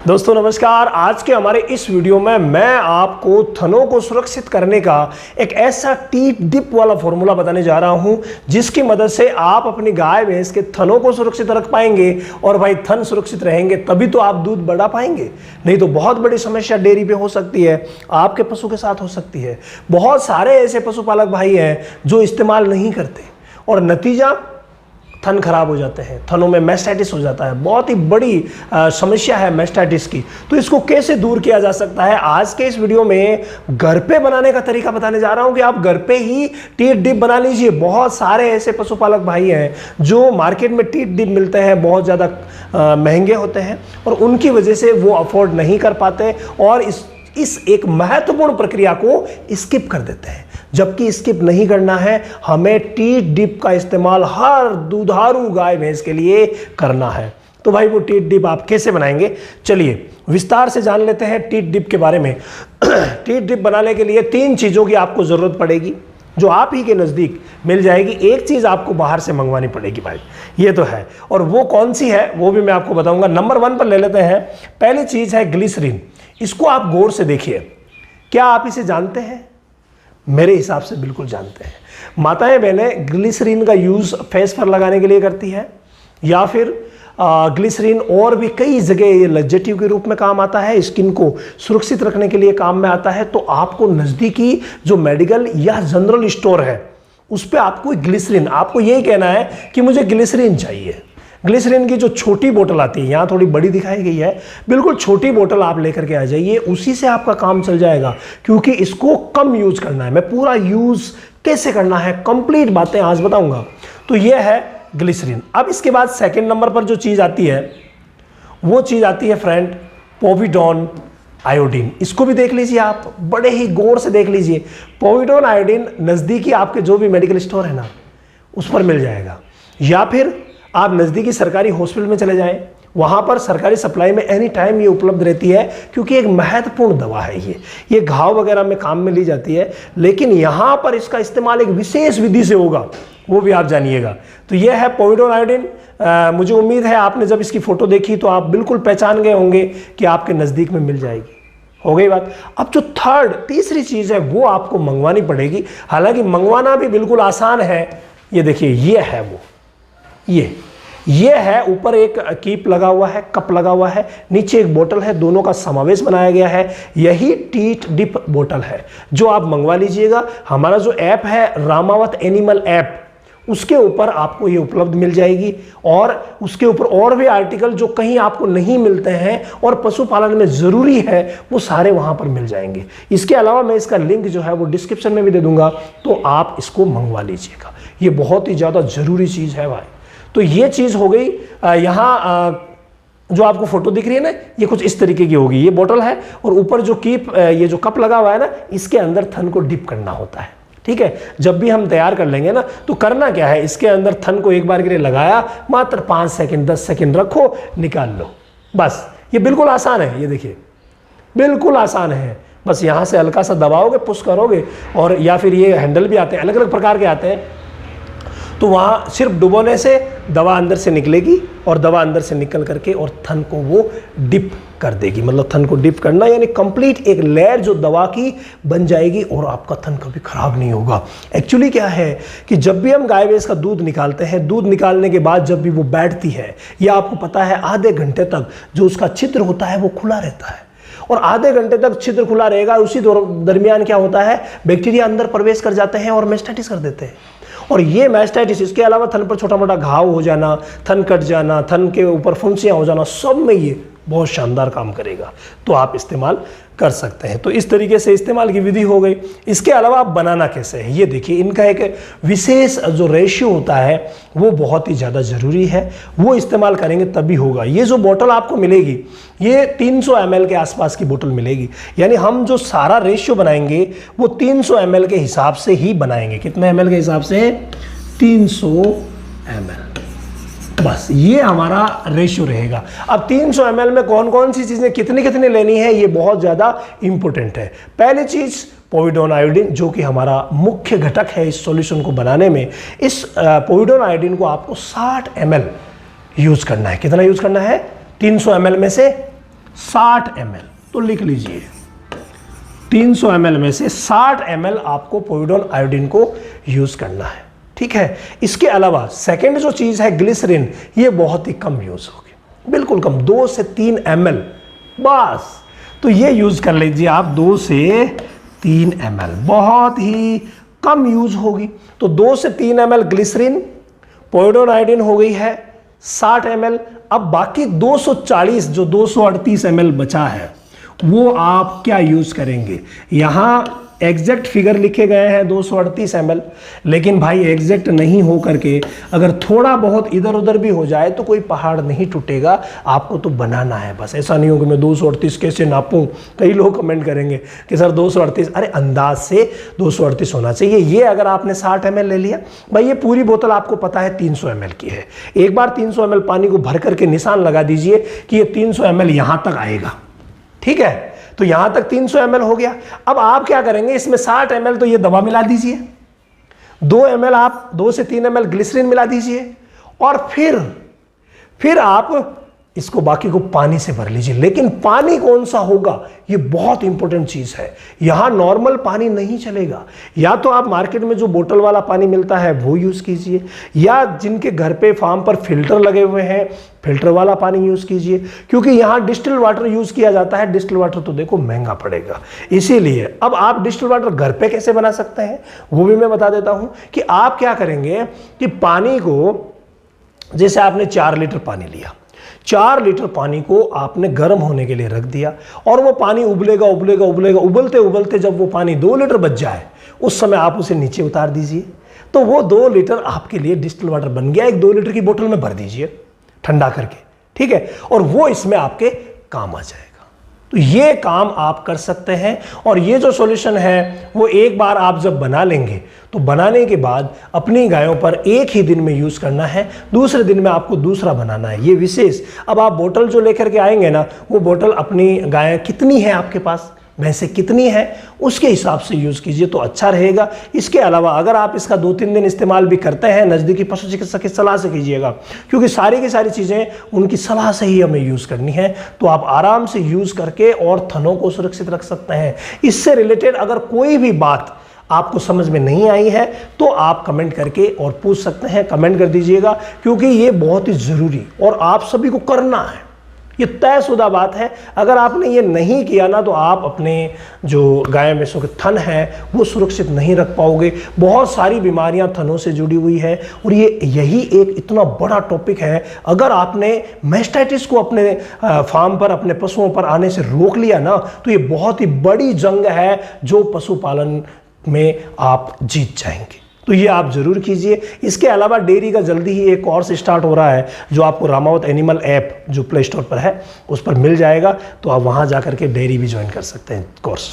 दोस्तों नमस्कार। आज के हमारे इस वीडियो में मैं आपको थनों को सुरक्षित करने का एक ऐसा टीट डिप वाला फॉर्मूला बताने जा रहा हूं जिसकी मदद से आप अपनी गाय भैंस के थनों को सुरक्षित रख पाएंगे। और भाई थन सुरक्षित रहेंगे तभी तो आप दूध बढ़ा पाएंगे, नहीं तो बहुत बड़ी समस्या डेयरी पे हो सकती है, आपके पशु के साथ हो सकती है। बहुत सारे ऐसे पशुपालक भाई हैं जो इस्तेमाल नहीं करते और नतीजा थन खराब हो जाते हैं, थनों में मैस्टाइटिस हो जाता है। बहुत ही बड़ी समस्या है मैस्टाइटिस की। तो इसको कैसे दूर किया जा सकता है, आज के इस वीडियो में घर पे बनाने का तरीका बताने जा रहा हूं कि आप घर पे ही टीट डिप बना लीजिए। बहुत सारे ऐसे पशुपालक भाई हैं जो मार्केट में टीट डिप मिलते हैं, बहुत ज़्यादा महंगे होते हैं और उनकी वजह से वो अफोर्ड नहीं कर पाते और इस एक महत्वपूर्ण प्रक्रिया को स्किप कर देते हैं। जबकि स्किप नहीं करना है, हमें टीट डिप का इस्तेमाल हर दुधारू गाय भैंस के लिए करना है। तो भाई वो टीट डिप आप कैसे बनाएंगे, चलिए विस्तार से जान लेते हैं टीट डिप के बारे में। टीट डिप बनाने के लिए 3 चीज़ों की आपको ज़रूरत पड़ेगी जो आप ही के नज़दीक मिल जाएगी। एक चीज़ आपको बाहर से मंगवानी पड़ेगी भाई, ये तो है। और वो कौन सी है वो भी मैं आपको बताऊंगा। नंबर 1 पर ले लेते हैं। पहली चीज़ है ग्लिसरीन। इसको आप गौर से देखिए, क्या आप इसे जानते हैं? मेरे हिसाब से बिल्कुल जानते हैं। माताएं बहनें ग्लिसरीन का यूज़ फेस पर लगाने के लिए करती है या फिर ग्लिसरीन और भी कई जगह ये लजेटिव के रूप में काम आता है, स्किन को सुरक्षित रखने के लिए काम में आता है। तो आपको नज़दीकी जो मेडिकल या जनरल स्टोर है उस पर आपको ग्लिसरीन, आपको यही कहना है कि मुझे ग्लिसरीन चाहिए। ग्लिसरीन की जो छोटी बोतल आती है, यहाँ थोड़ी बड़ी दिखाई गई है, बिल्कुल छोटी बोतल आप लेकर के आ जाइए, उसी से आपका काम चल जाएगा। क्योंकि इसको कम यूज करना है। मैं पूरा यूज कैसे करना है कंप्लीट बातें आज बताऊंगा। तो ये है ग्लिसरीन। अब इसके बाद सेकंड नंबर पर जो चीज़ आती है वो चीज़ आती है फ्रेंड पोविडोन आयोडीन। इसको भी देख लीजिए, आप बड़े ही गौर से देख लीजिए। पोविडोन आयोडीन नज़दीकी आपके जो भी मेडिकल स्टोर है ना उस पर मिल जाएगा, या फिर आप नज़दीकी सरकारी हॉस्पिटल में चले जाएं, वहाँ पर सरकारी सप्लाई में एनी टाइम ये उपलब्ध रहती है। क्योंकि एक महत्वपूर्ण दवा है ये घाव वगैरह में काम में ली जाती है। लेकिन यहाँ पर इसका इस्तेमाल एक विशेष विधि से होगा, वो भी आप जानिएगा। तो ये है पोविडोन आयोडीन। मुझे उम्मीद है आपने जब इसकी फ़ोटो देखी तो आप बिल्कुल पहचान गए होंगे कि आपके नज़दीक में मिल जाएगी। हो गई बात। अब जो तीसरी चीज़ है वो आपको मंगवानी पड़ेगी। हालांकि मंगवाना भी बिल्कुल आसान है। ये देखिए, ये है वो, ये है। ऊपर एक कीप लगा हुआ है, कप लगा हुआ है, नीचे एक बोतल है, दोनों का समावेश बनाया गया है। यही टीट डिप बोतल है जो आप मंगवा लीजिएगा। हमारा जो ऐप है रामावत एनिमल ऐप, उसके ऊपर आपको ये उपलब्ध मिल जाएगी और उसके ऊपर और भी आर्टिकल जो कहीं आपको नहीं मिलते हैं और पशुपालन में ज़रूरी है वो सारे वहाँ पर मिल जाएंगे। इसके अलावा मैं इसका लिंक जो है वो डिस्क्रिप्शन में भी दे दूंगा, तो आप इसको मंगवा लीजिएगा। ये बहुत ही ज़्यादा ज़रूरी चीज़ है भाई। तो ये चीज़ हो गई। यहाँ जो आपको फोटो दिख रही है ना, ये कुछ इस तरीके की होगी। ये बोतल है और ऊपर जो कीप, ये जो कप लगा हुआ है ना, इसके अंदर थन को डिप करना होता है। ठीक है, जब भी हम तैयार कर लेंगे ना तो करना क्या है, इसके अंदर थन को एक बार के लिए लगाया, मात्र 5 सेकंड 10 सेकंड रखो, निकाल लो, बस। ये बिल्कुल आसान है, ये देखिए बिल्कुल आसान है। बस यहाँ से हल्का सा दबाओगे, पुश करोगे, और या फिर ये हैंडल भी आते हैं, अलग अलग प्रकार के आते हैं। तो वहाँ सिर्फ डुबोने से दवा अंदर से निकलेगी और दवा अंदर से निकल करके और थन को वो डिप कर देगी। मतलब थन को डिप करना यानी कंप्लीट एक लेयर जो दवा की बन जाएगी और आपका थन कभी खराब नहीं होगा। एक्चुअली क्या है कि जब भी हम गाय भैंस का दूध निकालते हैं, दूध निकालने के बाद जब भी वो बैठती है, या आपको पता है आधे घंटे तक जो उसका छिद्र होता है वो खुला रहता है। और आधे घंटे तक छिद्र खुला रहेगा, उसी दरमियान क्या होता है, बैक्टीरिया अंदर प्रवेश कर जाते हैं और मैस्टाइटिस कर देते हैं। और ये मैस्टाइटिस, इसके अलावा थन पर छोटा मोटा घाव हो जाना, थन कट जाना, थन के ऊपर फुंसियाँ हो जाना, सब में ये बहुत शानदार काम करेगा। तो आप इस्तेमाल कर सकते हैं। तो इस तरीके से इस्तेमाल की विधि हो गई। इसके अलावा आप बनाना कैसे है, ये देखिए। इनका एक विशेष जो रेशियो होता है वो बहुत ही ज़्यादा ज़रूरी है, वो इस्तेमाल करेंगे तभी होगा। ये जो बोतल आपको मिलेगी ये 300 ml के आसपास की बोतल मिलेगी। यानी हम जो सारा रेशियो बनाएंगे वो 300 ml के हिसाब से ही बनाएंगे। कितने ml के हिसाब से? 300 ml। बस ये हमारा रेशियो रहेगा। अब 300 ml में कौन कौन सी चीज़ें कितनी कितनी लेनी है ये बहुत ज़्यादा इंपॉर्टेंट है। पहली चीज़ पोविडोन आयोडीन, जो कि हमारा मुख्य घटक है इस सॉल्यूशन को बनाने में। इस पोविडोन आयोडीन को आपको 60 ml यूज़ करना है। कितना यूज़ करना है? 300 ml में से 60 ml, तो लिख लीजिए 300 ml में से 60 ml आपको पोविडोन आयोडीन को यूज करना है, ठीक है। इसके अलावा सेकेंड जो चीज है ग्लिसरीन, ये बहुत ही कम यूज होगी, बिल्कुल कम, 2 से 3 ml बस। तो ये यूज कर लीजिए आप 2 से 3 ml, बहुत ही कम यूज होगी। तो 2 से 3 ml ग्लिसरीन, पोविडोन आयोडीन हो गई है 60 ml। अब बाकी 240 जो 238 ml बचा है वो आप क्या यूज करेंगे। यहां एग्जैक्ट फिगर लिखे गए हैं 238 ml, लेकिन भाई एग्जैक्ट नहीं हो करके अगर थोड़ा बहुत इधर उधर भी हो जाए तो कोई पहाड़ नहीं टूटेगा, आपको तो बनाना है बस। ऐसा नहीं हो कि मैं 238 कैसे नापूं, कई लोग कमेंट करेंगे कि सर 238, अरे अंदाज से 238 होना चाहिए। ये अगर आपने 60 ml ले लिया, भाई ये पूरी बोतल आपको पता है 300 ml की है, एक बार 300 ml पानी को भर करके निशान लगा दीजिए कि ये 300 ml यहां तक आएगा, ठीक है। तो यहां तक 300 ml हो गया। अब आप क्या करेंगे, इसमें 60 ml तो ये दवा मिला दीजिए, 2 ml आप 2 से 3 ml ग्लिसरीन मिला दीजिए, और फिर आप इसको बाकी को पानी से भर लीजिए। लेकिन पानी कौन सा होगा, ये बहुत इंपॉर्टेंट चीज है। यहां नॉर्मल पानी नहीं चलेगा, या तो आप मार्केट में जो बोतल वाला पानी मिलता है वो यूज कीजिए, या जिनके घर पे फार्म पर फिल्टर लगे हुए हैं फिल्टर वाला पानी यूज कीजिए, क्योंकि यहां डिस्टिल वाटर यूज किया जाता है। डिस्टिल वाटर तो देखो महंगा पड़ेगा, इसीलिए अब आप डिस्टिल वाटर घर पे कैसे बना सकते हैं वो भी मैं बता देता हूं। कि आप क्या करेंगे कि पानी को, जैसे आपने 4 लीटर पानी लिया, 4 लीटर पानी को आपने गर्म होने के लिए रख दिया, और वो पानी उबलेगा उबलेगा उबलेगा, उबलते उबलते जब वो पानी 2 लीटर बच जाए उस समय आप उसे नीचे उतार दीजिए, तो वो 2 लीटर आपके लिए डिस्टिल वाटर बन गया। एक 2 लीटर की बोतल में भर दीजिए ठंडा करके, ठीक है, और वो इसमें आपके काम आ जाएगा। तो ये काम आप कर सकते हैं, और ये जो सॉल्यूशन है वो एक बार आप जब बना लेंगे तो बनाने के बाद अपनी गायों पर एक ही दिन में यूज करना है, दूसरे दिन में आपको दूसरा बनाना है। ये विशेष, अब आप बोतल जो लेकर के आएंगे ना, वो बोतल अपनी गाय कितनी है आपके पास, भैंसें कितनी है, उसके हिसाब से यूज कीजिए तो अच्छा रहेगा। इसके अलावा अगर आप इसका 2-3 दिन इस्तेमाल भी करते हैं, नजदीकी पशु चिकित्सक की सलाह से कीजिएगा, क्योंकि सारी की सारी चीजें उनकी सलाह से ही हमें यूज करनी है। तो आप आराम से यूज करके और थनों को सुरक्षित रख सकते हैं। इससे रिलेटेड अगर कोई भी बात आपको समझ में नहीं आई है तो आप कमेंट करके और पूछ सकते हैं, कमेंट कर दीजिएगा, क्योंकि ये बहुत ही जरूरी और आप सभी को करना है। ये तयशुदा बात है। अगर आपने ये नहीं किया ना तो आप अपने जो गाय भैंसों के थन हैं वो सुरक्षित नहीं रख पाओगे। बहुत सारी बीमारियां थनों से जुड़ी हुई है, और ये यही एक इतना बड़ा टॉपिक है। अगर आपने मैस्टाइटिस को अपने फार्म पर, अपने पशुओं पर आने से रोक लिया ना, तो ये बहुत ही बड़ी जंग है जो पशुपालन में आप जीत जाएंगे। तो ये आप जरूर कीजिए। इसके अलावा डेयरी का जल्दी ही एक कोर्स स्टार्ट हो रहा है जो आपको रामावत एनिमल ऐप जो प्ले स्टोर पर है उस पर मिल जाएगा, तो आप वहां जाकर के डेयरी भी ज्वाइन कर सकते हैं कोर्स।